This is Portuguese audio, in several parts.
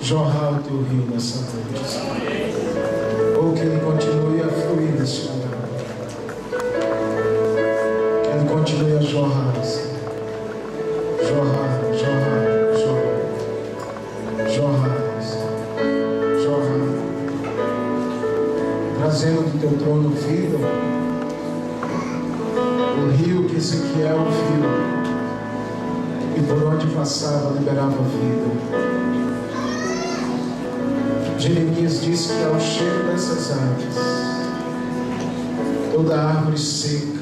jorrar o teu rio nessa noite. Ou que ele continue a fluir nesse lugar. Que ele continue a jorrar, jorrar, jorrar, jorrar, jorrar, jorrar, trazendo do teu trono vida, o rio que Ezequiel viu e por onde passava liberava vida. Jeremias disse que ao cheiro dessas árvores, toda árvore seca,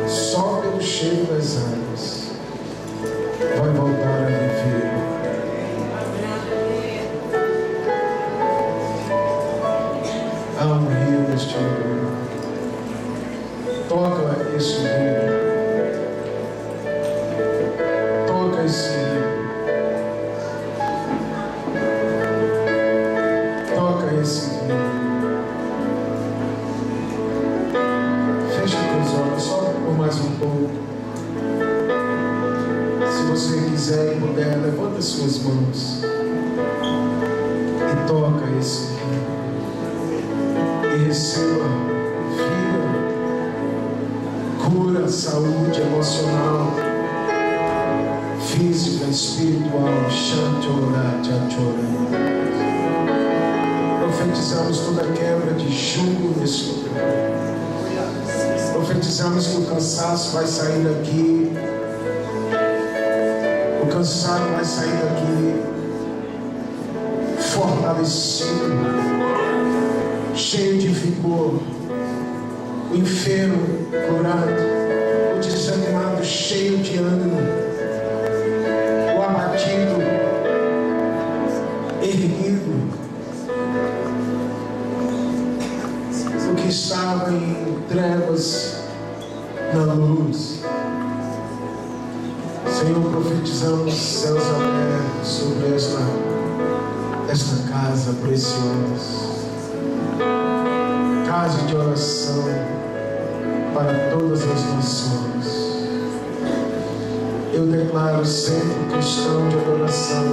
só pelo cheiro das árvores, vai voltar a viver. Há um rio neste lugar. Toca esse rio. Toca esse rio. Toca esse rio. Fecha teus olhos só por mais um pouco. Se você quiser e puder, levanta suas mãos e toca esse rio. E receba vida, cura, saúde emocional, física, espiritual. Profetizamos toda quebra de jugo nesse lugar. Profetizamos que o cansaço vai sair daqui. O cansado vai sair daqui fortalecido, cheio de vigor. O enfermo curado, o desanimado cheio de ânimo, o abatido erguido, o que estava em trevas na luz. Senhor, profetizamos céus abertos sobre esta casa preciosa, casa de oração para todas as nações. Eu declaro sempre cristão de adoração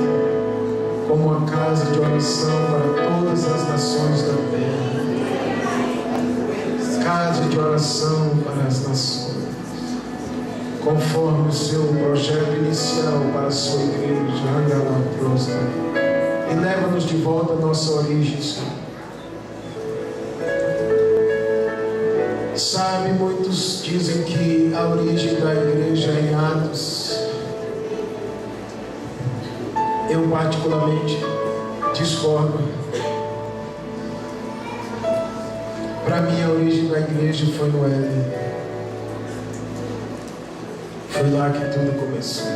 como uma casa de oração para todas as nações da terra. Casa de oração para as nações, conforme o seu projeto inicial para a sua igreja. E leva-nos de volta à nossa origem, Senhor. Sabe, muitos dizem que a origem da igreja é em Atos. Eu particularmente discordo. Para mim a origem da igreja foi no Éden. Foi lá que tudo começou.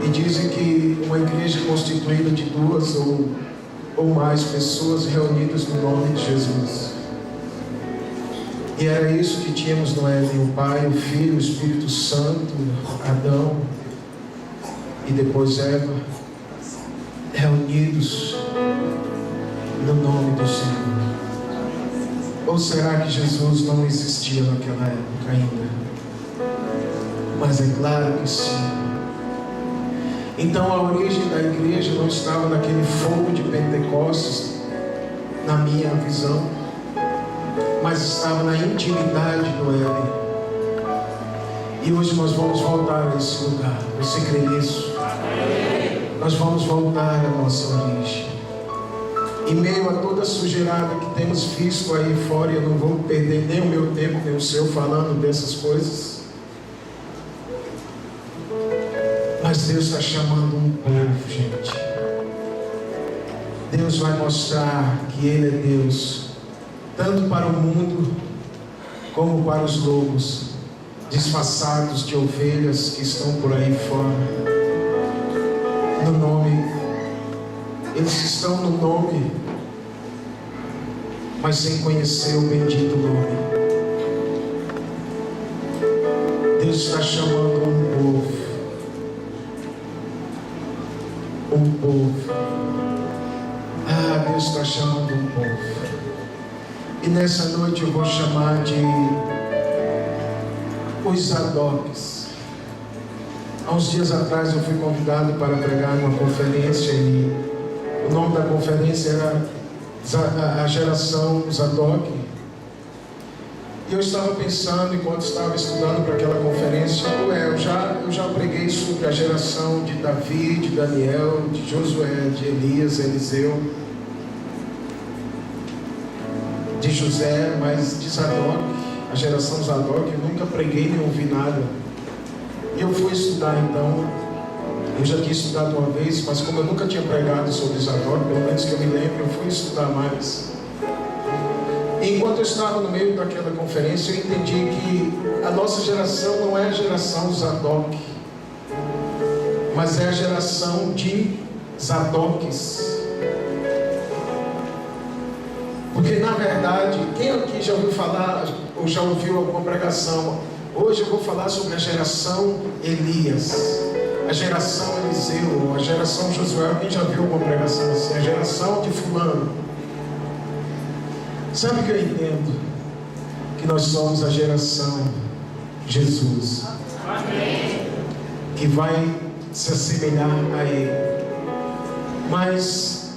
E dizem que uma igreja constituída de duas ou mais pessoas reunidas no nome de Jesus. E era isso que tínhamos no Éden: o Pai, o Filho, o Espírito Santo, Adão e depois Eva, reunidos no nome do Senhor. Ou será que Jesus não existia naquela época ainda? Mas é claro que sim. Então a origem da igreja não estava naquele fogo de Pentecostes, na minha visão, mas estava na intimidade do Éden. E hoje nós vamos voltar a esse lugar. Você crê nisso? Nós vamos voltar à nossa origem. Em meio a toda a sujeirada que temos visto aí fora, eu não vou perder nem o meu tempo, nem o seu falando dessas coisas. Mas Deus está chamando um povo, gente. Deus vai mostrar que Ele é Deus, tanto para o mundo, como para os lobos, disfarçados de ovelhas que estão por aí fora. No nome, eles estão no nome, mas sem conhecer o bendito nome. Deus está chamando um povo. Um povo. Ah, Deus está chamando um povo. E nessa noite eu vou chamar de os Zadoques. Há uns dias atrás eu fui convidado para pregar numa conferência e o nome da conferência era a geração Zadok. E eu estava pensando, enquanto estava estudando para aquela conferência, eu já preguei sobre a geração de Davi, de Daniel, de Josué, de Elias, Eliseu, de José, mas de Zadok, a geração Zadok, eu nunca preguei nem ouvi nada. E eu fui estudar então. Eu já tinha estudado uma vez, mas como eu nunca tinha pregado sobre Zadok, pelo menos que eu me lembro, eu fui estudar mais. E enquanto eu estava no meio daquela conferência, eu entendi que a nossa geração não é a geração Zadok, mas é a geração de Zadoques. Porque na verdade, quem aqui já ouviu falar, ou já ouviu alguma pregação? Hoje eu vou falar sobre a geração Elias, a geração Eliseu, a geração Josué. Quem já viu alguma pregação assim? A geração de fulano. Sabe o que eu entendo? Que nós somos a geração Jesus. Amém. Que vai se assemelhar a Ele. Mas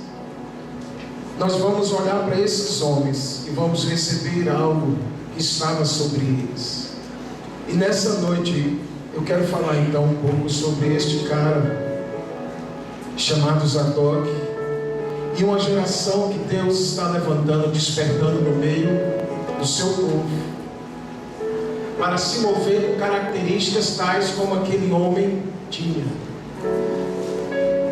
nós vamos olhar para esses homens e vamos receber algo que estava sobre eles. E nessa noite eu quero falar então um pouco sobre este cara chamado Zadok e uma geração que Deus está levantando, despertando no meio do seu povo para se mover com características tais como aquele homem tinha.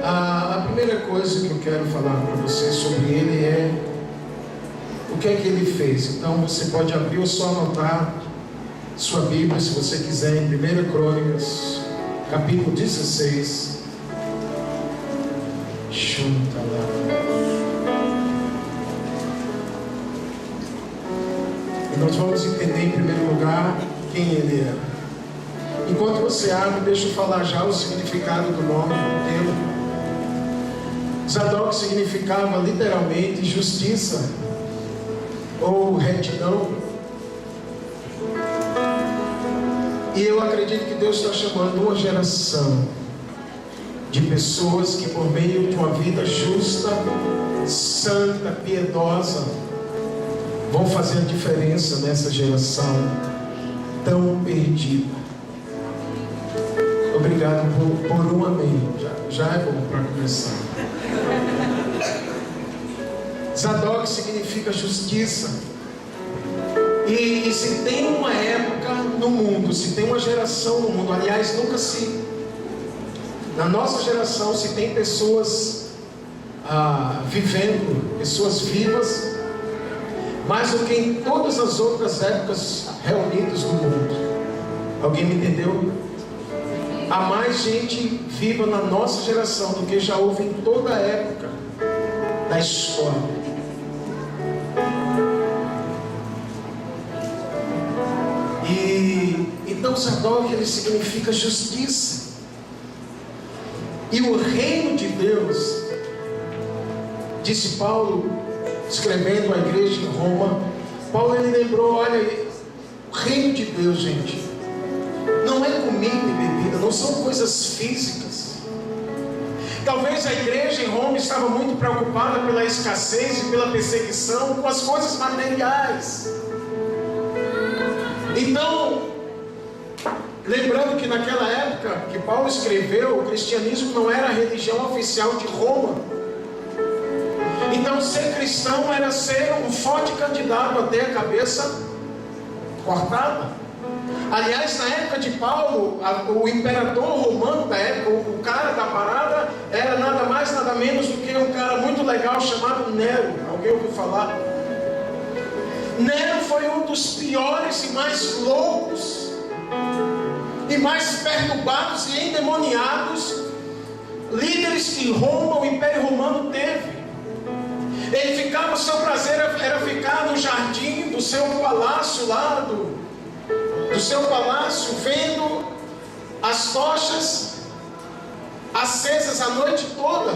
A primeira coisa que eu quero falar para você sobre ele é o que é que ele fez. Então você pode abrir ou só anotar sua Bíblia, se você quiser, em 1 Crônicas, capítulo 16. Junta lá. E nós vamos entender em primeiro lugar quem ele era. Enquanto você abre, deixa eu falar já o significado do nome dele. Zadok significava literalmente justiça ou retidão. E eu acredito que Deus está chamando uma geração de pessoas que por meio de uma vida justa, santa, piedosa, vão fazer a diferença nessa geração tão perdida. Obrigado por um amém. Já é bom para começar. Zadok significa justiça. E se tem uma época no mundo, se tem uma geração no mundo, aliás, na nossa geração, se tem pessoas vivendo, pessoas vivas, mais do que em todas as outras épocas reunidas no mundo. Alguém me entendeu? Há mais gente viva na nossa geração do que já houve em toda a época da história. E então Zadok, ele significa justiça. E o reino de Deus, disse Paulo, escrevendo à igreja em Roma, Paulo ele lembrou, olha, o reino de Deus, gente, não é comida e bebida, não são coisas físicas. Talvez a igreja em Roma estava muito preocupada pela escassez e pela perseguição com as coisas materiais. Então, lembrando que naquela época que Paulo escreveu, o cristianismo não era a religião oficial de Roma. Então ser cristão era ser um forte candidato a ter a cabeça cortada. Aliás, na época de Paulo, o imperador romano da época, o cara da parada, era nada mais, nada menos do que um cara muito legal chamado Nero. Alguém ouviu falar? Nero foi um dos piores e mais loucos e mais perturbados e endemoniados líderes que Roma, o Império Romano, teve. Ele ficava, o seu prazer era ficar no jardim do seu palácio lá, do seu palácio, vendo as tochas acesas a noite toda,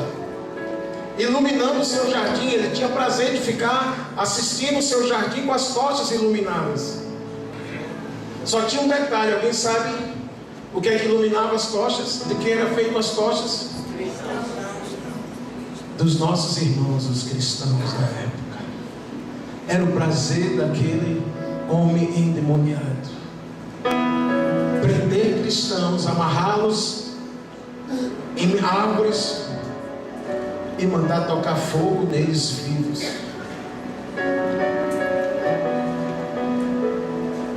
iluminando o seu jardim. Ele tinha prazer de ficar assistindo o seu jardim com as tochas iluminadas. Só tinha um detalhe, alguém sabe o que é que iluminava as tochas? De que era feito as tochas? Dos nossos irmãos, os cristãos da época. Era o prazer daquele homem endemoniado. Prender cristãos, amarrá-los em árvores e mandar tocar fogo neles vivos.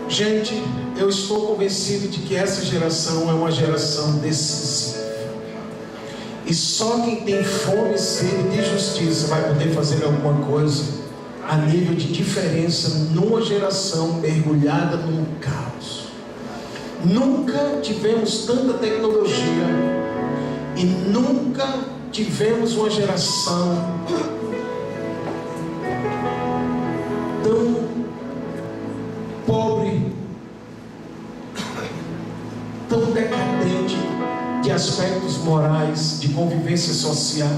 Gente, eu estou convencido de que essa geração é uma geração decisiva. E só quem tem fome e sede de justiça vai poder fazer alguma coisa a nível de diferença numa geração mergulhada num caos. Nunca tivemos tanta tecnologia e nunca tivemos uma geração tão pobre, tão decadente de aspectos morais, de convivência social,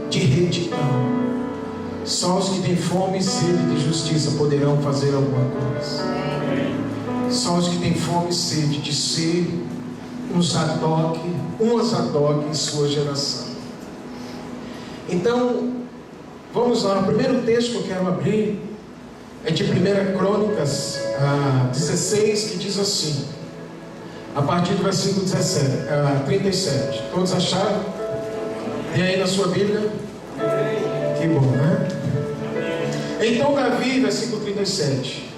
de retidão. Só os que têm fome e sede de justiça poderão fazer alguma coisa. Só os que têm fome e sede de ser umas Zadok em sua geração. Então, vamos lá. O primeiro texto que eu quero abrir é de 1 Crônicas 16, que diz assim, a partir do versículo 37. Todos acharam? Tem aí na sua Bíblia? Que bom, né? Então Davi, versículo 37,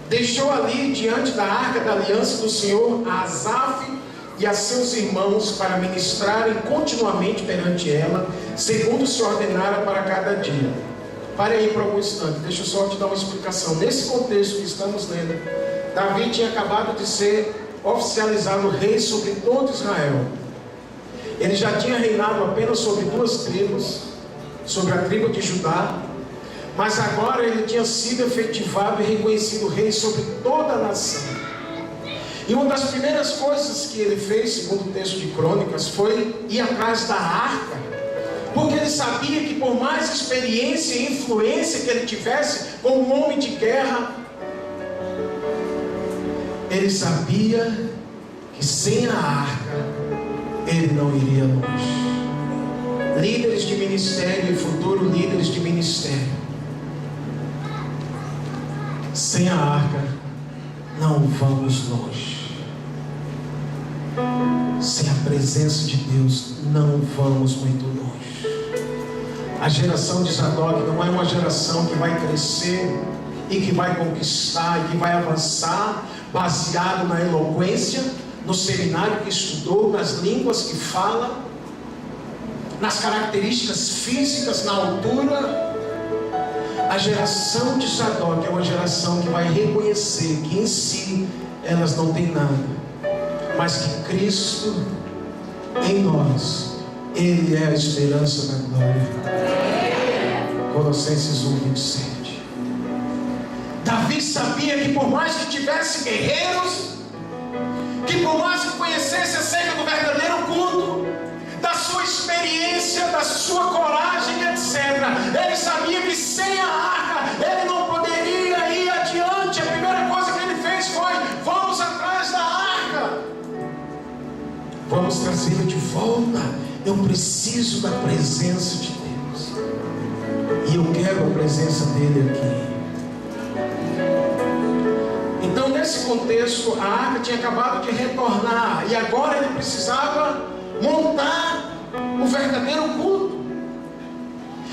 deixou ali diante da arca da aliança do Senhor a Asaf e a seus irmãos para ministrarem continuamente perante ela, segundo se ordenara para cada dia. Pare aí por algum instante, deixa eu só te dar uma explicação. Nesse contexto que estamos lendo, Davi tinha acabado de ser oficializado rei sobre todo Israel. Ele já tinha reinado apenas sobre 2 tribos, sobre a tribo de Judá, mas agora ele tinha sido efetivado e reconhecido rei sobre toda a nação. E uma das primeiras coisas que ele fez, segundo o texto de Crônicas, foi ir atrás da arca, porque ele sabia que por mais experiência e influência que ele tivesse como um homem de guerra, ele sabia que sem a arca ele não iria longe. Líderes de ministério e futuro líderes de ministério, sem a arca não vamos longe. Sem a presença de Deus não vamos muito longe. A geração de Zadok não é uma geração que vai crescer e que vai conquistar e que vai avançar baseado na eloquência, no seminário que estudou, nas línguas que fala, nas características físicas, na altura. A geração de Zadok é uma geração que vai reconhecer que em si elas não têm nada, mas que Cristo em nós, Ele é a esperança da glória. Colossenses 1:27. Davi sabia que por mais que tivesse guerreiros, que por mais que conhecesse acerca do verdadeiro culto, da sua experiência, da sua coragem, etc., ele sabia que sem a arca ele não poderia ir adiante. A primeira coisa que ele fez foi: vamos atrás da arca, vamos trazê-la de volta. Eu preciso da presença de Deus, e eu quero a presença dele aqui. Então, nesse contexto, a arca tinha acabado de retornar, e agora ele precisava montar o verdadeiro culto.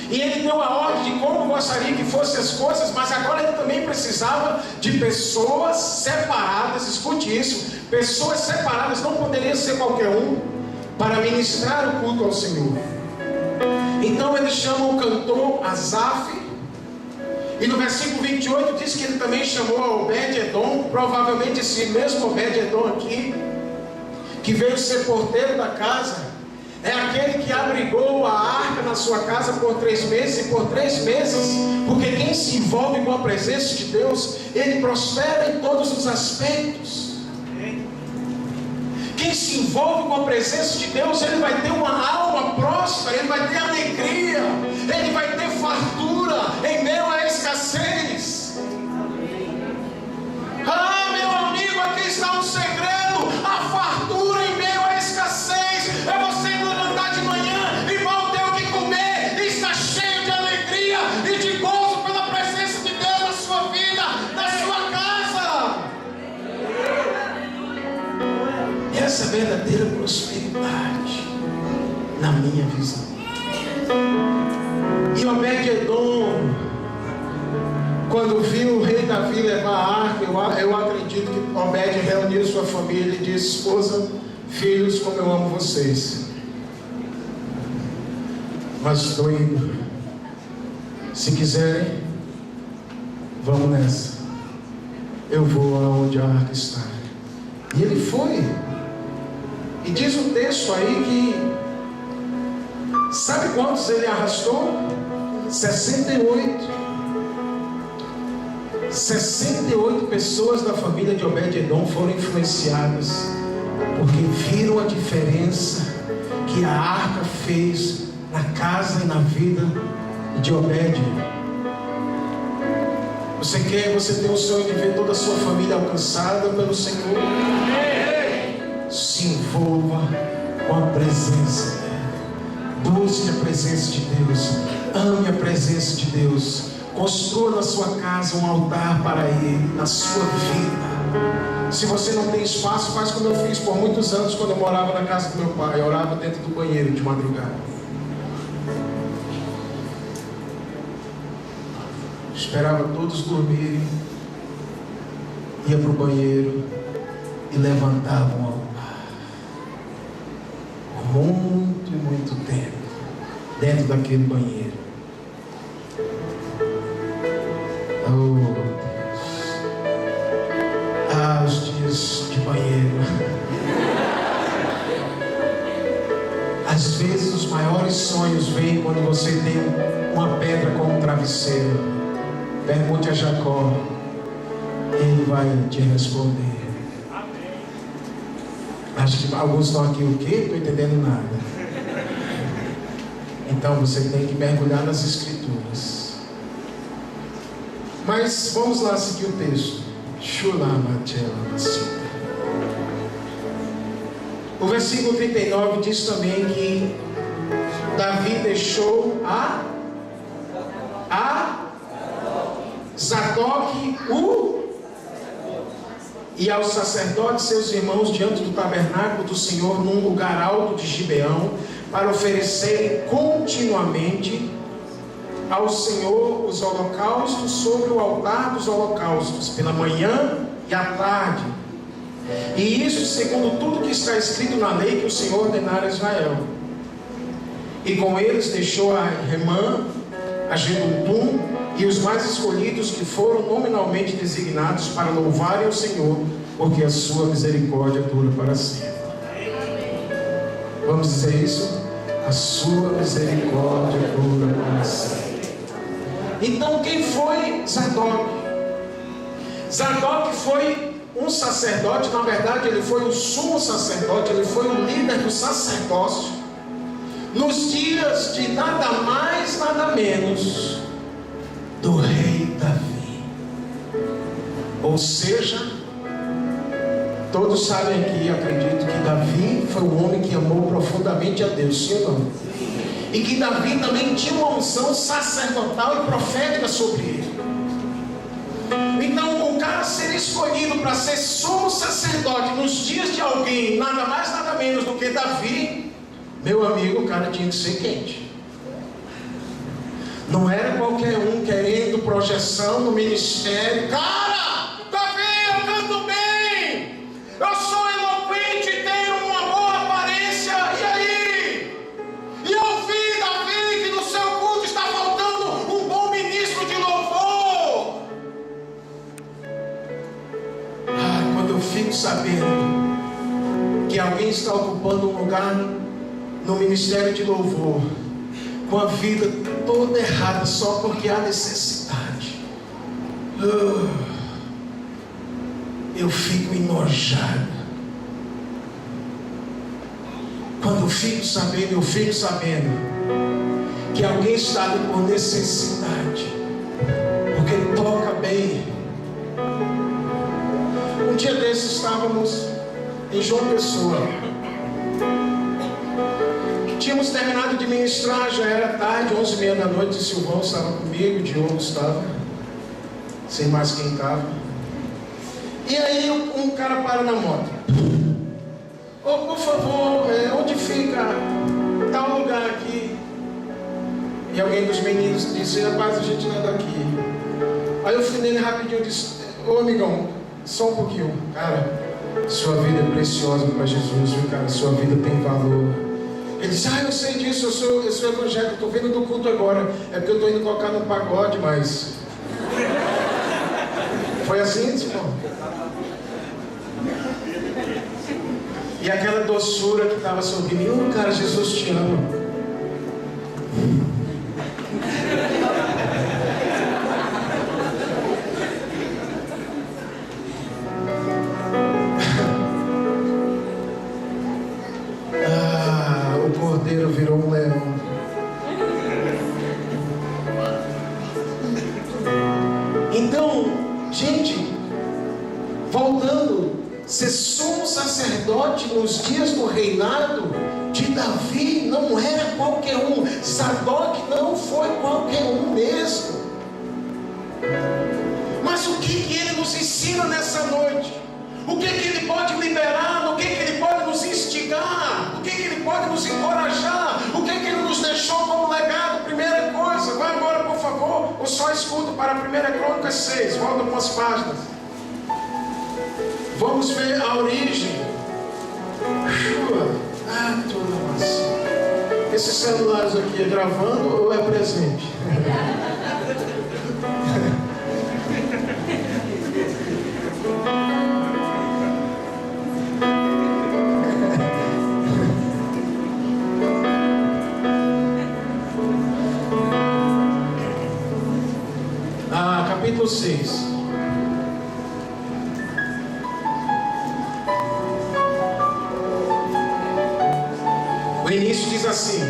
E ele deu a ordem de como gostaria que fossem as coisas, mas agora ele também precisava de pessoas separadas. Escute isso: pessoas separadas, não poderia ser qualquer um, para ministrar o culto ao Senhor. Então ele chama o cantor Asaf, e no versículo 28 diz que ele também chamou a Obed-Edom, provavelmente esse mesmo Obed-Edom aqui, que veio ser porteiro da casa, é aquele que abrigou a arca na sua casa por 3 meses, e por 3 meses, porque quem se envolve com a presença de Deus, ele prospera em todos os aspectos. Quem se envolve com a presença de Deus, ele vai ter uma alma próspera, ele vai ter alegria, ele vai ter fartura em meio à escassez. Ah, meu amigo, aqui está um verdadeira prosperidade, na minha visão. E Obed-Edom, quando viu o rei Davi levar a arca, eu acredito que Obed reuniu sua família e disse: esposa, filhos, como eu amo vocês, mas estou indo. Se quiserem, vamos nessa. Eu vou aonde a arca está. E ele foi. E diz o texto aí que, sabe quantos ele arrastou? 68. 68 pessoas da família de Obed-Edom foram influenciadas, porque viram a diferença que a arca fez na casa e na vida de Obed. Você tem o sonho de ver toda a sua família alcançada pelo Senhor? Se envolva com a presença dele. Busque a presença de Deus. Ame a presença de Deus. Construa na sua casa um altar para Ele, na sua vida. Se você não tem espaço, faz como eu fiz por muitos anos quando eu morava na casa do meu pai. Eu orava dentro do banheiro de madrugada. Esperava todos dormirem, ia para o banheiro e levantava um altar. Muito e muito tempo dentro daquele banheiro. Oh Deus! Ah, os dias de banheiro. Às vezes os maiores sonhos vêm quando você tem uma pedra como travesseiro. Pergunte a Jacó, ele vai te responder. Acho que alguns estão aqui, o quê? Não estou entendendo nada. Então você tem que mergulhar nas Escrituras. Mas vamos lá seguir o texto. O versículo 39 diz também que Davi deixou a Zadok e aos sacerdotes seus irmãos diante do tabernáculo do Senhor num lugar alto de Gibeão, para oferecerem continuamente ao Senhor os holocaustos sobre o altar dos holocaustos, pela manhã e à tarde, e isso segundo tudo que está escrito na lei que o Senhor ordenara a Israel. E com eles deixou a Remã, a Gedutum e os mais escolhidos, que foram nominalmente designados para louvarem o Senhor, porque a sua misericórdia dura para sempre. Vamos dizer isso? A sua misericórdia dura para sempre. Então quem foi Zadok? Zadok foi um sacerdote, na verdade ele foi o sumo sacerdote, ele foi o líder do sacerdócio, nos dias de nada mais, nada menos do rei Davi. Ou seja, todos sabem aqui, acredito que Davi foi um homem que amou profundamente a Deus, sim ou não? E que Davi também tinha uma unção sacerdotal e profética sobre ele. Então o cara ser escolhido para ser sumo sacerdote nos dias de alguém, nada mais nada menos do que Davi, meu amigo, o cara tinha que ser quente. Não era qualquer um querendo projeção no ministério. Cara, Davi, eu canto bem, eu sou eloquente, tenho uma boa aparência, e aí? E eu vi, Davi, que no seu culto está faltando um bom ministro de louvor. Quando eu fico sabendo que alguém está ocupando um lugar no ministério de louvor, com a vida toda errada, só porque há necessidade, eu fico enojado. Quando eu fico sabendo que alguém está ali por necessidade, porque toca bem. Um dia desses estávamos em João Pessoa. Tínhamos terminado de ministrar, já era tarde, 11h30 da noite. O Silvão estava comigo, o Diogo estava, sem mais quem estava. E aí um cara para na moto. Oh, por favor, onde fica tal lugar aqui? E alguém dos meninos disse: rapaz, a gente não é daqui. Aí eu fui nele rapidinho e disse: ô amigão, só um pouquinho. Cara, sua vida é preciosa para Jesus, viu, cara? Sua vida tem valor. Ele disse: eu sei disso, eu sou evangélico, estou vindo do culto agora. É porque eu estou indo tocar no pagode, mas... Foi assim, irmão? E aquela doçura que estava sobre mim: cara, Jesus te ama. O cordeiro virou um leão. Então, gente, voltando, ser sumo sacerdote nos dias do reinado de Davi não era qualquer um. Zadok não foi qualquer um mesmo. Mas o que ele nos ensina nessa noite? O que ele pode liberar? O que ele pode nos instigar? O que ele pode nos encorajar? O que ele nos deixou como legado? Primeira coisa, vai agora por favor, ou só escuta para a 1 Crônicas 6, volta para as páginas. Vamos ver a origem. Esses celulares aqui é gravando ou é presente? Capítulo 6. O início diz assim: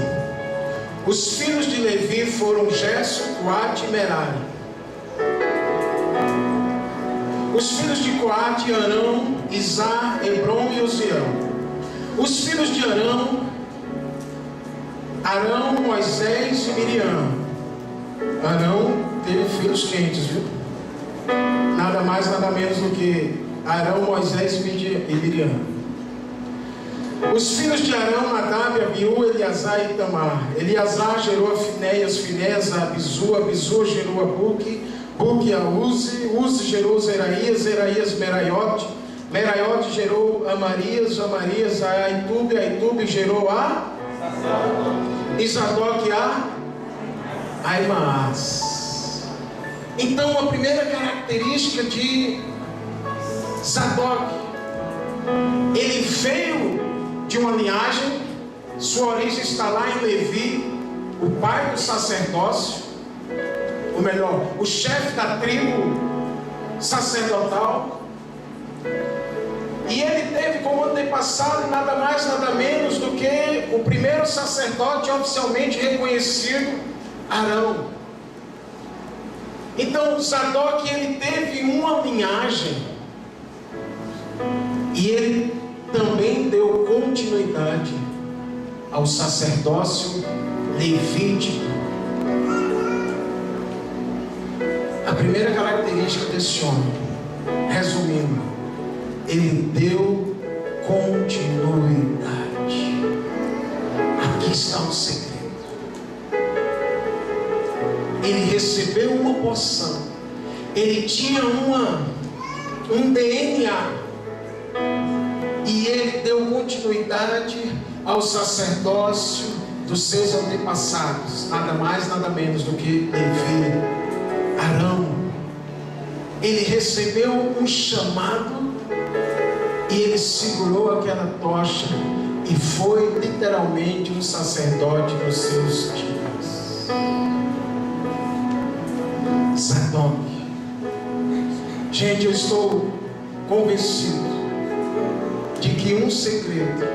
os filhos de Levi foram Gerson, Coate e Merari. Os filhos de Coate, Arão, Izar, Hebron e Uziel. Os filhos de Arão, Moisés e Miriam. Arão teve filhos quentes, viu? Nada mais, nada menos do que Arão, Moisés e Miriam. Os filhos de Arão, Nadab, Abiú, Eleazar e Itamar. Eleazar gerou a Finéias, Finéias a Abizu, Abizu gerou a Buque, Buque a Uzi, Uzi gerou Zeraías, Zeraías Meraiote, Meraiote gerou Amarias, Amarias a Aitube, Aitube gerou a Zadok a Aimaas. Então a primeira característica de Zadok, ele veio de uma linhagem, sua origem está lá em Levi, o pai do sacerdócio, ou melhor, o chefe da tribo sacerdotal. E ele teve como antepassado nada mais, nada menos do que o primeiro sacerdote oficialmente reconhecido, Arão. Então Zadok, ele teve uma linhagem e ele também deu continuidade ao sacerdócio levítico. A primeira característica desse homem, resumindo, ele deu continuidade. Aqui está o segredo. Ele recebeu uma porção, ele tinha um DNA, e ele deu continuidade ao sacerdócio dos seus antepassados, nada mais, nada menos do que Levi, Arão. Ele recebeu um chamado e ele segurou aquela tocha e foi literalmente um sacerdote nos seus dias. Zadok. Gente, eu estou convencido de que um segredo,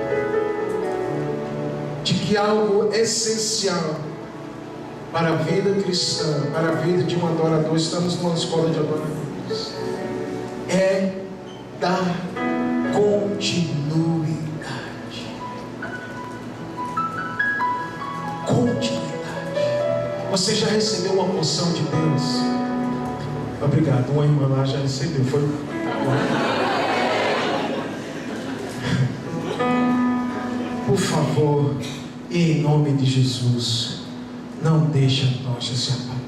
de que algo essencial para a vida cristã, para a vida de um adorador, estamos numa escola de adoradores, é dar continuidade. Continuidade. Você já recebeu uma porção de Deus? Obrigado, uma irmã lá já recebeu, foi... favor, e em nome de Jesus, não deixe a tocha se apagar.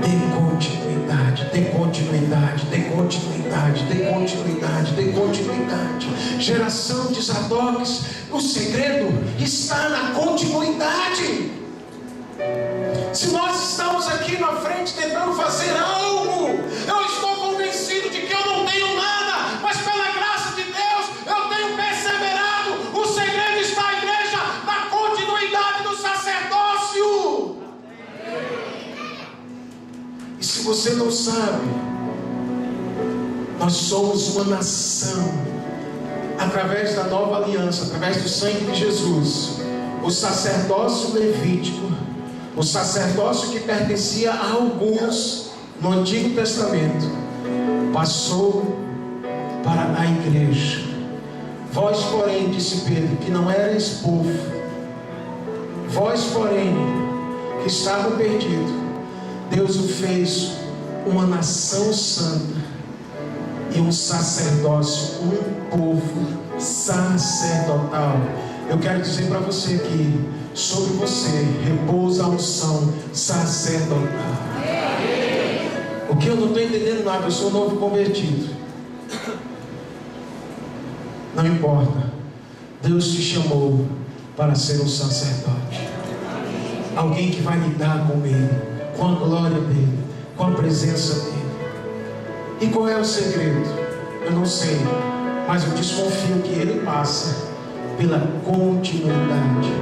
Dê continuidade, dê continuidade, dê continuidade, dê continuidade, dê continuidade. Geração de Zadoques, o segredo está na continuidade. Se nós estamos aqui na frente tentando fazer algo, eu estou convencido de que eu não tenho nada, mas pela graça de Deus eu tenho perseverado. O segredo está, à igreja, na continuidade do sacerdócio. E se você não sabe, nós somos uma nação, através da nova aliança, através do sangue de Jesus. O sacerdócio levítico, o sacerdócio que pertencia a alguns no Antigo Testamento, passou para a igreja. Vós, porém, disse Pedro, que não erais povo, vós, porém, que estavam perdidos, Deus o fez uma nação santa e um sacerdócio, um povo sacerdotal. Eu quero dizer para você que sobre você repousa a unção sacerdotal. O que eu não estou entendendo nada, eu sou novo convertido. Não importa, Deus te chamou para ser um sacerdote, alguém que vai lidar com Ele, com a glória dEle, com a presença dEle. E qual é o segredo? Eu não sei, mas eu desconfio que ele passa pela continuidade,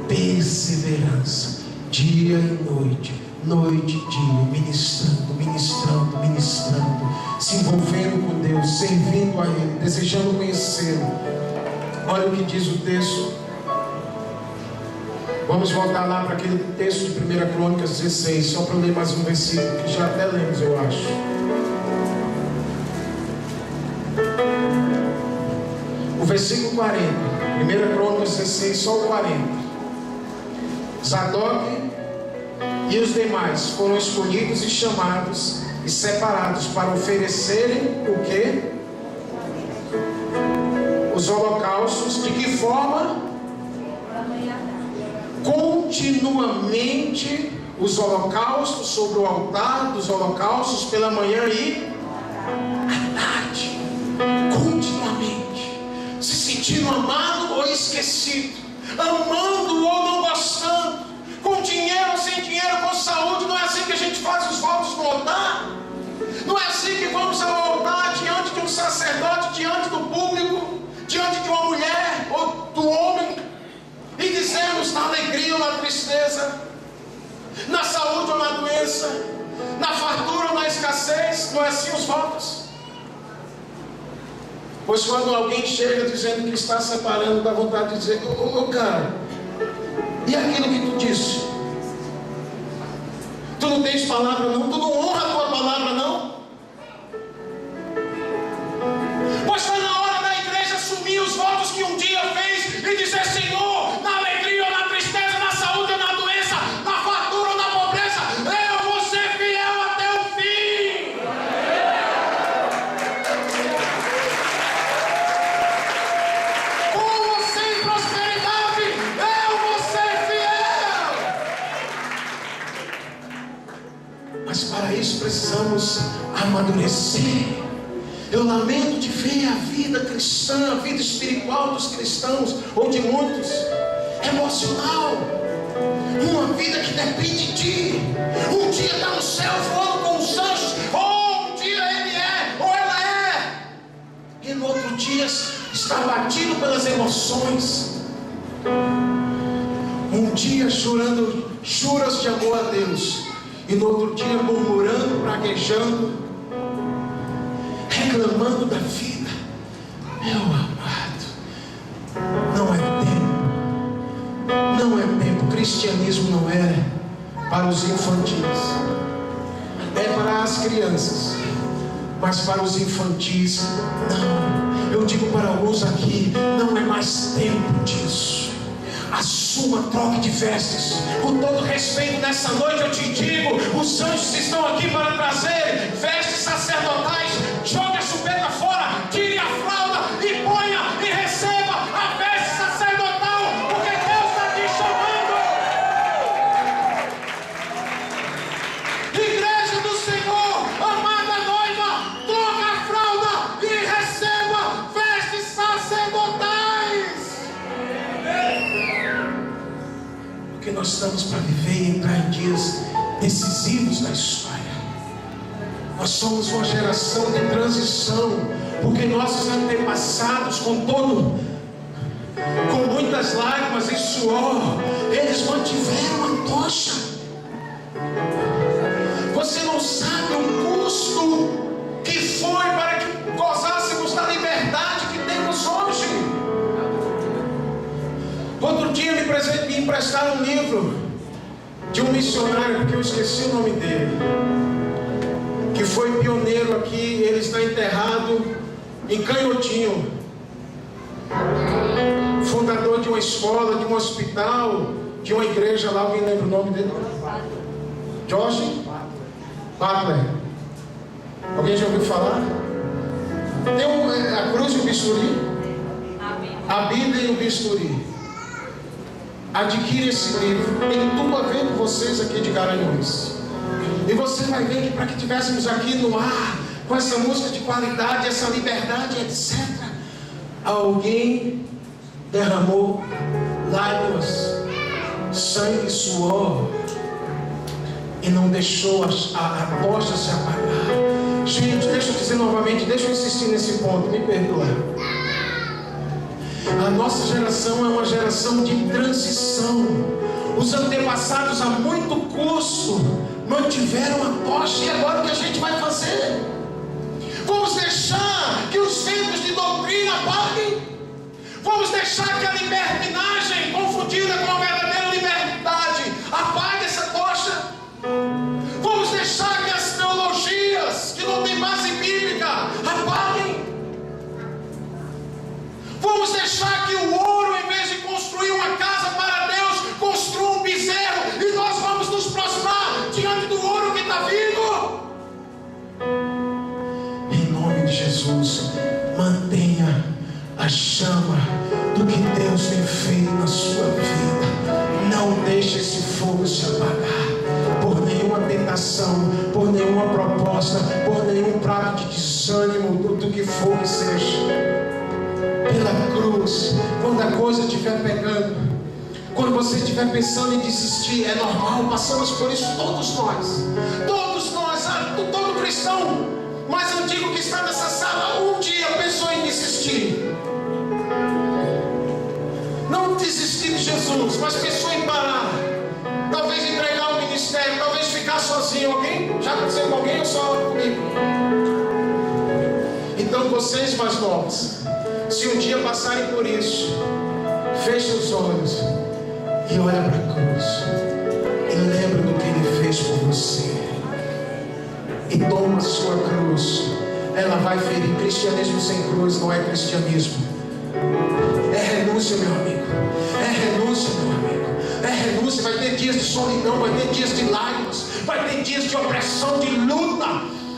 perseverança, dia e noite, noite e dia, ministrando, ministrando, ministrando, se envolvendo com Deus, servindo a Ele, desejando conhecê-lo. Olha o que diz o texto. Vamos voltar lá para aquele texto de 1 Crônicas 16, só para ler mais um versículo, que já até lemos, eu acho. O versículo 40, 1 Crônicas 16, só o 40. Zadoque e os demais foram escolhidos e chamados e separados para oferecerem o quê? Os holocaustos. De que forma? Continuamente os holocaustos sobre o altar dos holocaustos pela manhã e à tarde. Continuamente. Se sentindo amado ou esquecido, amando ou não gostando, com dinheiro ou sem dinheiro, com saúde. Não é assim que a gente faz os votos no altar. Não é assim que vamos ao altar diante de um sacerdote, diante do público, diante de uma mulher ou do homem, e dizemos na alegria ou na tristeza, na saúde ou na doença, na fartura ou na escassez. Não é assim os votos? Pois quando alguém chega dizendo que está separando, dá vontade de dizer: ô cara, e aquilo que tu disse? Tu não tens palavra não? Tu não honra a tua palavra não? Pois está na hora da igreja assumir os votos que um dia fez e dizer: Senhor, na alegria ou na tristeza, na saúde ou na doença, na fartura ou na pobreza, eu vou ser fiel até o fim. Com ou sem prosperidade, eu vou ser fiel. Mas para isso precisamos amadurecer. Eu lamento de ver a vida cristã, a vida espiritual dos cristãos, ou de muitos, emocional. Uma vida que depende de ti. Um dia está no céu voando com os anjos, ou um dia ele é, ou ela é, e no outro dia está batido pelas emoções. Um dia chorando juras de amor a Deus, e no outro dia murmurando, praguejando, reclamando da vida. Meu amado, não é tempo. Não é tempo. O cristianismo não é para os infantis. É para as crianças. Mas para os infantis, não. Eu digo para alguns aqui, não é mais tempo disso. Assuma, troque de vestes. Com todo respeito, nessa noite eu te digo: os anjos estão aqui para trazer vestes sacerdotais. Jogue a chupeta fora, tire a fralda e ponha e receba a veste sacerdotal. nós estamos para viver e entrar em dias decisivos da história. Nós somos uma geração de transição, porque nossos antepassados, com muitas lágrimas e suor, eles mantiveram a tocha. Você não sabe o custo que foi para que gozássemos da liberdade que temos hoje. Outro dia me emprestaram um livro de um missionário, porque eu esqueci o nome dele, que foi pioneiro aqui. Ele está enterrado em Canhotinho, fundador de uma escola, de um hospital, de uma igreja lá. Alguém lembra o nome dele? George Butler. Alguém já ouviu falar? Tem a cruz e o bisturi, a Bíblia e o bisturi. Adquire esse livro, tem tudo a ver com vocês aqui de Garanhuns. E você vai ver que para que estivéssemos aqui no ar, com essa música de qualidade, essa liberdade, etc., alguém derramou lágrimas, sangue e suor, e não deixou a tocha se apagar. Gente, deixa eu dizer novamente, deixa eu insistir nesse ponto, me perdoa. A nossa geração é uma geração de transição. Os antepassados, a muito custo, mantiveram a tocha. E agora o que a gente vai fazer? Vamos deixar que os ventos de doutrina apaguem? Vamos deixar que a libertinagem, confundida com a verdadeira liberdade, apague essa tocha? Vamos deixar que as teologias que não têm base bíblica apaguem? Vamos deixar que o ouro, em vez de construir uma casa para Deus, construa um bezerro, e nós vamos nos prostrar diante do ouro que está vivo? Em nome de Jesus, mantenha a chama do que Deus tem feito na sua vida. Não deixe esse fogo se apagar por nenhuma tentação, por nenhuma proposta, por nenhum prato de desânimo, do que for que seja. Pela cruz, quando a coisa estiver pegando, quando você estiver pensando em desistir, é normal, passamos por isso todos nós, todo cristão mais antigo que está nessa sala, um dia pensou em desistir. Não desistir de Jesus, mas pensou em parar, talvez entregar o ministério, talvez ficar sozinho. Alguém? Já aconteceu com alguém ou só comigo? Então vocês mais novos, se um dia passarem por isso, feche os olhos e olha para a cruz e lembra do que Ele fez por você, e toma a sua cruz. Ela vai ferir. Cristianismo sem cruz não é cristianismo. É renúncia, meu amigo. É renúncia, meu amigo. É renúncia. Vai ter dias de solidão, vai ter dias de lágrimas, vai ter dias de opressão, de luta,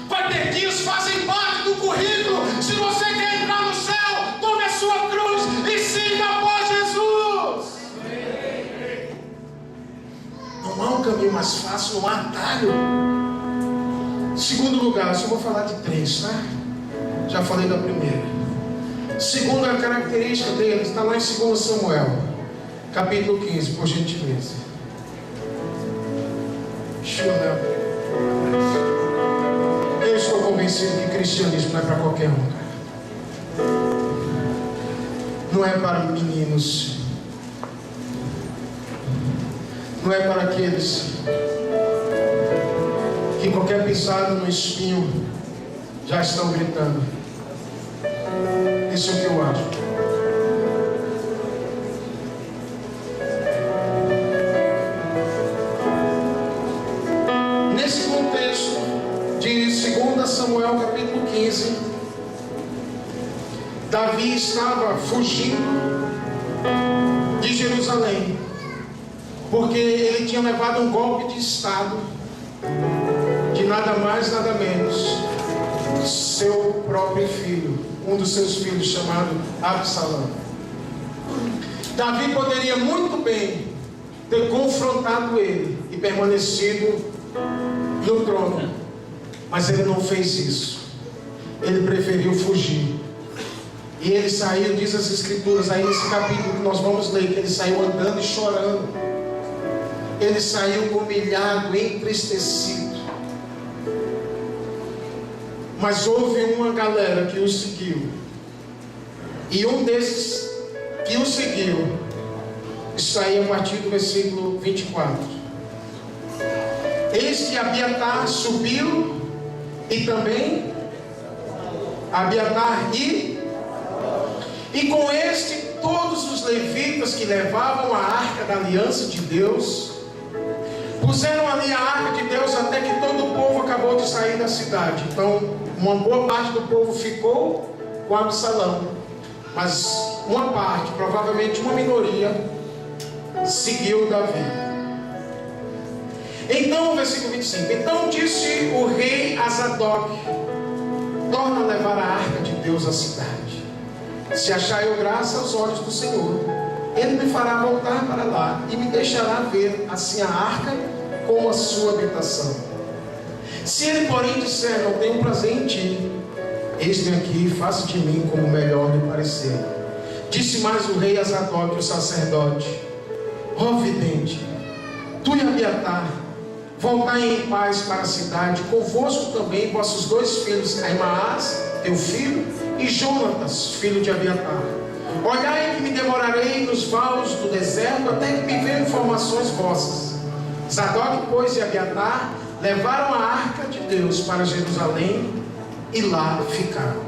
vai ter dias que fazem parte do currículo. Se você quer entrar no céu, tome a sua cruz e siga após Jesus. Não há um caminho mais fácil, não há atalho. Segundo lugar, eu só vou falar de 3, tá? Já falei da primeira. Segunda característica dele está lá em 2 Samuel, capítulo 15, por gentileza. Eu estou convencido que cristianismo não é para qualquer um, cara. Não é para meninos, não é para aqueles que qualquer pisada no espinho já estão gritando. Isso é o que eu acho. Nesse contexto de 2 Samuel capítulo 15, Davi estava fugindo de Jerusalém, porque ele tinha levado um golpe de estado de nada mais, nada menos, seu próprio filho, um dos seus filhos, chamado Absalão. Davi poderia muito bem ter confrontado ele e permanecido no trono, mas ele não fez isso. Ele preferiu fugir. E ele saiu, diz as escrituras aí nesse capítulo que nós vamos ler, que ele saiu andando e chorando. ele saiu humilhado, entristecido. Mas houve uma galera que o seguiu. E um desses que o seguiu, isso aí a partir do versículo 24. Eis que Abiatar subiu, e também Abiatar e com este todos os levitas que levavam a arca da aliança de Deus, puseram ali a arca de Deus até que todo o povo acabou de sair da cidade. Então uma boa parte do povo ficou com Absalão, mas uma parte, provavelmente uma minoria, seguiu Davi. Então, versículo 25: Então disse o rei a Zadok: torna a levar a arca de Deus à cidade. Se achar eu graça aos olhos do Senhor, ele me fará voltar para lá e me deixará ver assim a arca como a sua habitação. Se ele porém disser: não tenho prazer em ti, eis-me aqui, faça de mim como melhor lhe parecer. Disse mais o rei a Zadok, o sacerdote: ó vidente, tu e Abiatar, voltai em paz para a cidade, convosco também vossos dois filhos, Ahimaás, teu filho, e Jonatas, filho de Abiatar. Olhai que me demorarei nos vales do deserto, até que me venham informações vossas. Zadok, pois, e Abiatar levaram a arca de Deus para Jerusalém, e lá ficaram.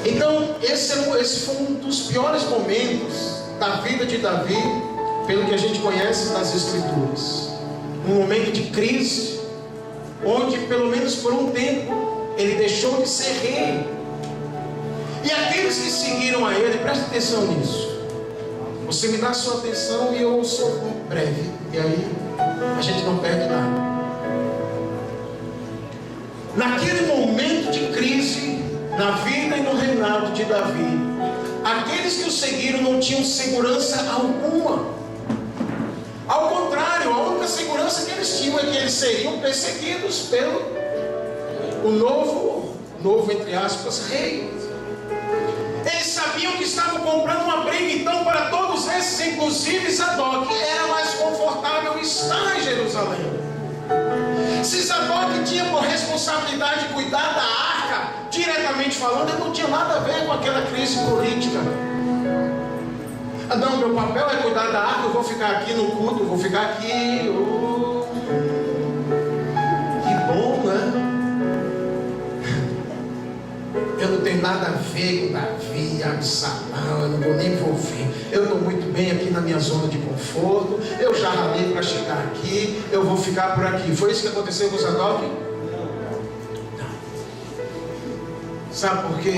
Então, esse foi um dos piores momentos da vida de Davi, pelo que a gente conhece das Escrituras. Um momento de crise, onde pelo menos por um tempo ele deixou de ser rei. E aqueles que seguiram a ele, preste atenção nisso. Você me dá a sua atenção e eu sou breve, e aí a gente não perde nada. Naquele momento de crise na vida e no reinado de Davi, aqueles que o seguiram não tinham segurança alguma. Ao contrário, a única segurança que eles tinham é que eles seriam perseguidos pelo o novo entre aspas, rei. Eles sabiam que estavam comprando uma briga. Então, para todos esses, inclusive Zadok, era mais confortável estar em Jerusalém. Se Zadok tinha por responsabilidade cuidar da arca, diretamente falando, ele não tinha nada a ver com aquela crise política. Não, meu papel é cuidar da arca, eu vou ficar aqui no culto, eu vou ficar aqui. Que bom, né? Eu não tenho nada a ver com Davi, Absalão, eu não vou nem envolver. Eu estou muito bem aqui na minha zona de conforto, eu já ralei para chegar aqui, eu vou ficar por aqui. Foi isso que aconteceu com Zadok? Não. Sabe por quê?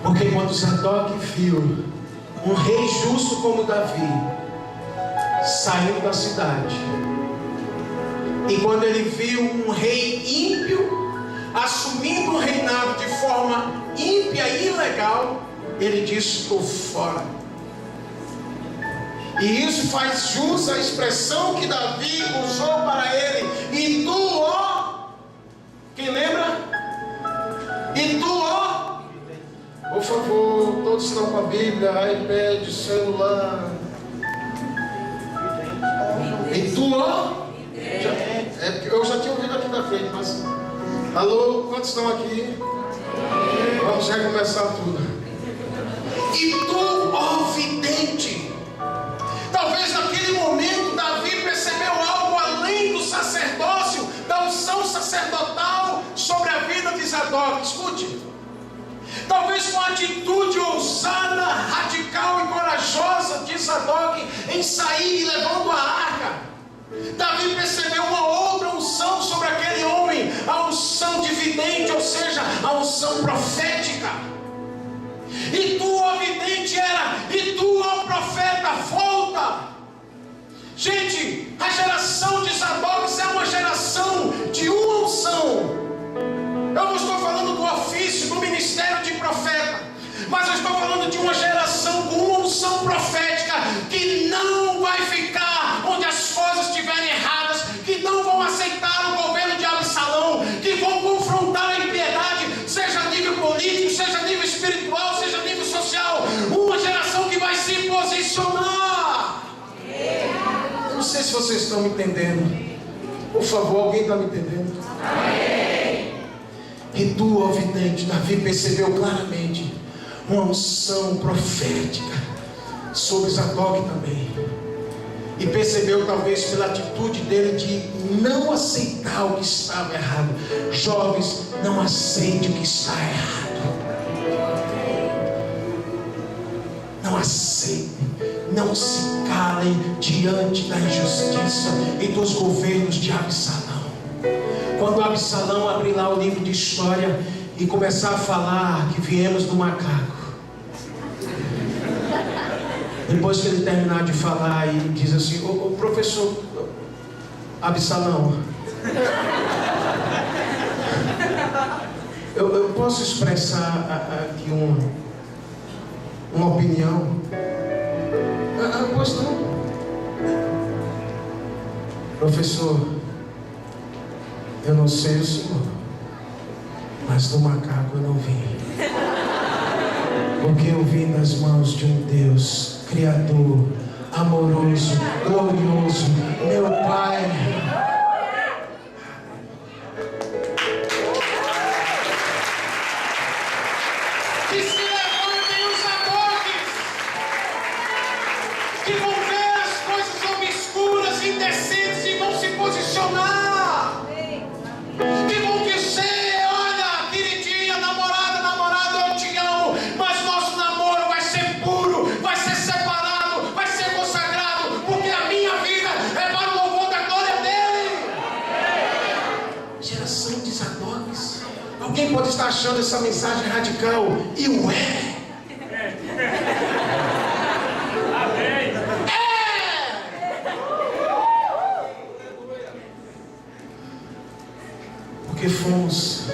Porque quando Zadok viu um rei justo como Davi saindo da cidade, e quando ele viu um rei ímpio assumindo o reinado de forma ímpia e ilegal, ele disse: estou fora. E isso faz jus à expressão que Davi usou para ele: e tu, ó, quem lembra? E tu, ó, por favor, todos estão com a Bíblia, iPad, celular. E tu, ó, eu já tinha ouvido aqui da frente, mas alô, quantos estão aqui? Vamos recomeçar tudo. E tu, ó vidente. Talvez naquele momento Davi percebeu algo além do sacerdócio, da unção sacerdotal sobre a vida de Zadok. Escute. Talvez com a atitude ousada, radical e corajosa de Zadok em sair levando a arca, Davi percebeu uma outra unção sobre aquele homem, a unção de vidente, ou seja, a unção profética. E tu, ó vidente, era, e tu, ó profeta, volta. Gente, a geração de Zadok é uma geração de uma unção. Eu não estou falando do ofício, do ministério de profeta, mas eu estou falando de uma geração com uma unção profética, que não vai ficar onde as coisas estiverem erradas, que não vão aceitar o governo de Absalão, que vão confrontar a impiedade, seja a nível estão me entendendo? Por favor, alguém está me entendendo? Amém. E tu, ó vidente, Davi percebeu claramente uma unção profética sobre Zadok também. E percebeu, talvez pela atitude dele, de não aceitar o que estava errado. Jovens, não aceite o que está errado. Não aceitem, não se calem diante da injustiça e dos governos de Absalão. Quando Absalão abrir lá o livro de história e começar a falar que viemos do macaco, depois que ele terminar de falar, ele diz assim: ô professor Absalão, eu posso expressar aqui uma opinião? Pois não. Professor, eu não sei o senhor, mas do macaco eu não vim, porque eu vim das mãos de um Deus Criador, amoroso, glorioso, meu Pai. Que se levantem os Zadoques, que vão ver as coisas obscuras e indecentes e vão se posicionar, que vão dizer: olha, queridinha, namorada, namorado, eu te amo, mas nosso namoro vai ser puro, vai ser separado, vai ser consagrado, porque a minha vida é para o louvor da glória dele. Geração de Zadoques. Alguém pode estar achando essa mensagem radical, e o é. Porque fomos,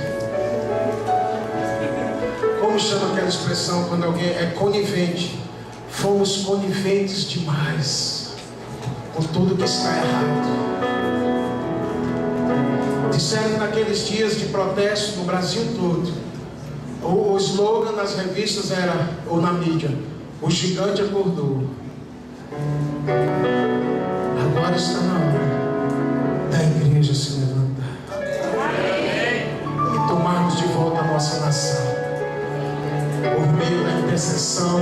como chama aquela expressão quando alguém é conivente? Fomos coniventes demais com tudo que está errado. Disseram que naqueles dias de protesto no Brasil todo, o slogan nas revistas era, ou na mídia: o gigante acordou. Agora está na hora da igreja se levantar e tomarmos de volta a nossa nação, por meio da intercessão,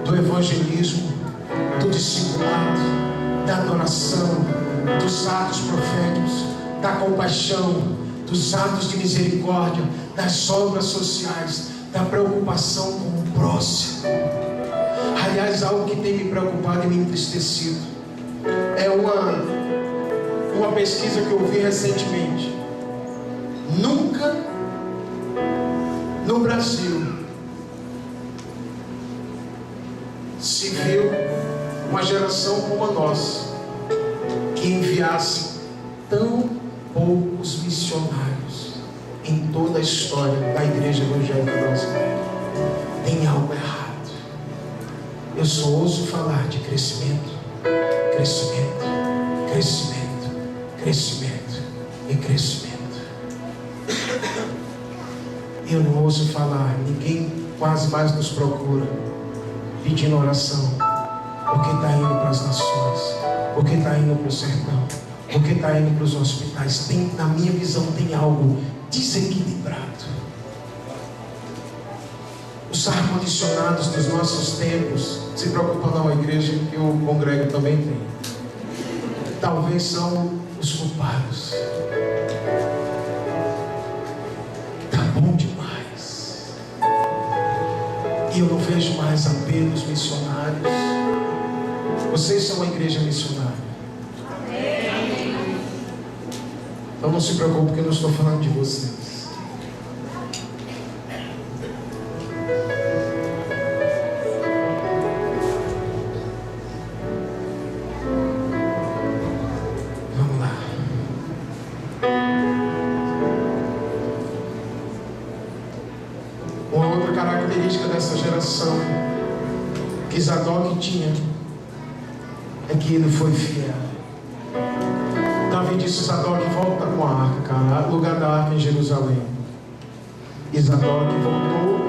do evangelismo, do discipulado, da adoração, dos atos proféticos, da compaixão, dos atos de misericórdia, das obras sociais, da preocupação com o próximo. Aliás, algo que tem me preocupado e me entristecido é uma pesquisa que eu vi recentemente. Nunca no Brasil se viu uma geração como a nossa que enviasse tão poucos missionários em toda a história da igreja evangélica brasileira. Tem algo errado. Eu só ouço falar de crescimento, crescimento, crescimento, crescimento e crescimento. Eu não ouço falar, ninguém quase mais nos procura pedindo oração, porque está indo para as nações, porque está indo para o sertão, porque está indo para os hospitais. Na minha visão, tem algo desequilibrado. Os ar-condicionados dos nossos tempos, se preocupa não, a igreja que eu congrego também tem, talvez são os culpados. Está bom demais. E eu não vejo mais apelos missionários. Vocês são uma igreja missionária. Então não se preocupe, porque eu não estou falando de vocês. Vamos lá. Uma outra característica dessa geração que Zadok tinha é que ele foi fiel. Davi disse: Zadok, volta com a arca, cara, lugar da arca em Jerusalém. E Zadok voltou,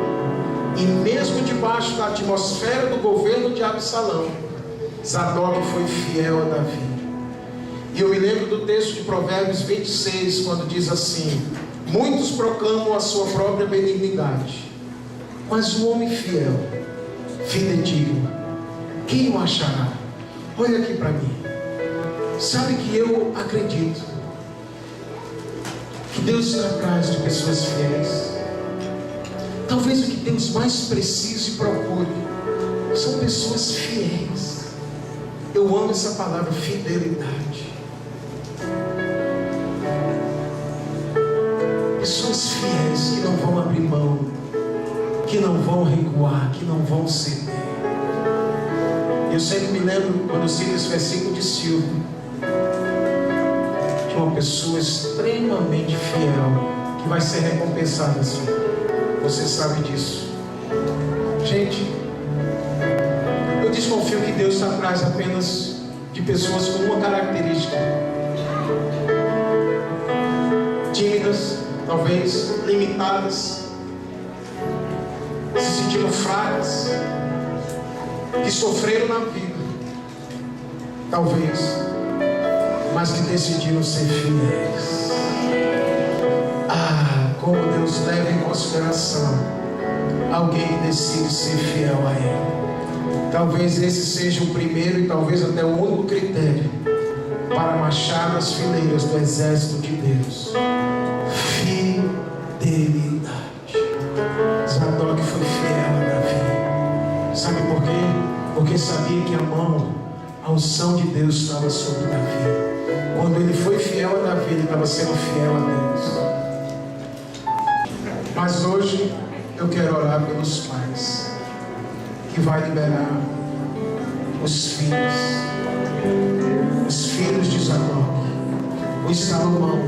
e mesmo debaixo da atmosfera do governo de Absalão, Zadok foi fiel a Davi. E eu me lembro do texto de Provérbios 26, quando diz assim: muitos proclamam a sua própria benignidade, mas o homem fiel, fidedigno, quem o achará? Olha aqui para mim. Sabe que eu acredito que Deus está atrás de pessoas fiéis. Talvez o que Deus mais precise e procure são pessoas fiéis. Eu amo essa palavra, fidelidade. Pessoas fiéis que não vão abrir mão, que não vão recuar, que não vão ceder. Eu sempre me lembro, quando eu cito esse versículo de Silvio, de uma pessoa extremamente fiel, que vai ser recompensada assim. Você sabe disso. Gente, eu desconfio que Deus está atrás apenas de pessoas com uma característica: tímidas, talvez limitadas, se sentindo fracas, que sofreram na vida, talvez, mas que decidiram ser fiéis. Como Deus leva em consideração alguém que decide ser fiel a Ele. Talvez esse seja o primeiro e talvez até o único critério para marchar nas fileiras do exército de Deus: fidelidade. Zadok foi fiel a Davi. Sabe por quê? Porque sabia que a unção de Deus estava sobre Davi. Quando ele foi fiel a Davi, ele estava sendo fiel a Deus. Mas hoje eu quero orar pelos pais, que vai liberar os filhos de Zadok, os Salomão,